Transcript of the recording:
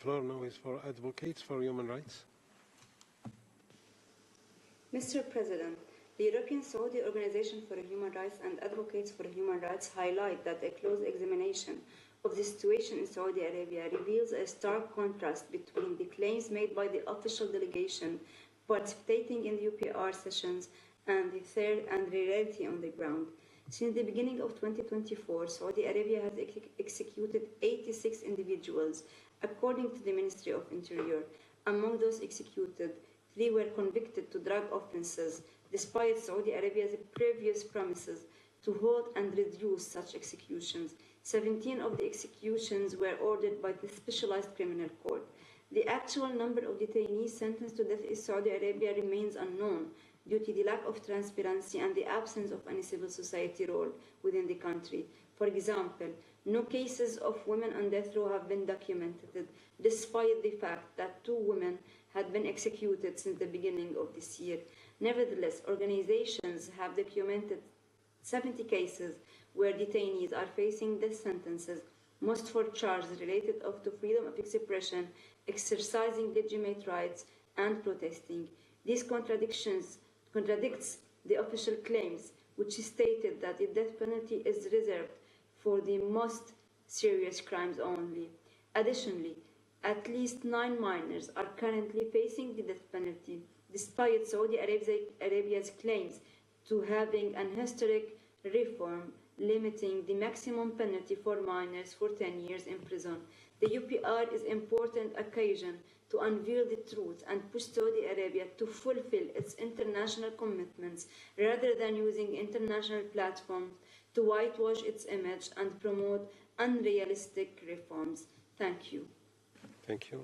floor now is for Advocates for Human Rights. Mr. President, the European Saudi Organization for Human Rights and Advocates for Human Rights highlight that a close examination of the situation in Saudi Arabia reveals a stark contrast between the claims made by the official delegation participating in the UPR sessions and the reality on the ground. Since the beginning of 2024, Saudi Arabia has executed 86 individuals, according to the Ministry of Interior. Among those executed, 3 were convicted to drug offenses, despite Saudi Arabia's previous promises to hold and reduce such executions. 17 of the executions were ordered by the Specialized Criminal Court. The actual number of detainees sentenced to death in Saudi Arabia remains unknown due to the lack of transparency and the absence of any civil society role within the country. For example, no cases of women on death row have been documented, despite the fact that 2 women had been executed since the beginning of this year. Nevertheless, organizations have documented 70 cases where detainees are facing death sentences, most for charges related to freedom of expression, exercising legitimate rights, and protesting. This contradicts the official claims, which stated that the death penalty is reserved for the most serious crimes only. Additionally, at least 9 minors are currently facing the death penalty, despite Saudi Arabia's claims to having an historic reform limiting the maximum penalty for minors for 10 years in prison. The UPR is an important occasion to unveil the truth and push Saudi Arabia to fulfill its international commitments rather than using international platforms to whitewash its image and promote unrealistic reforms. Thank you. Thank you.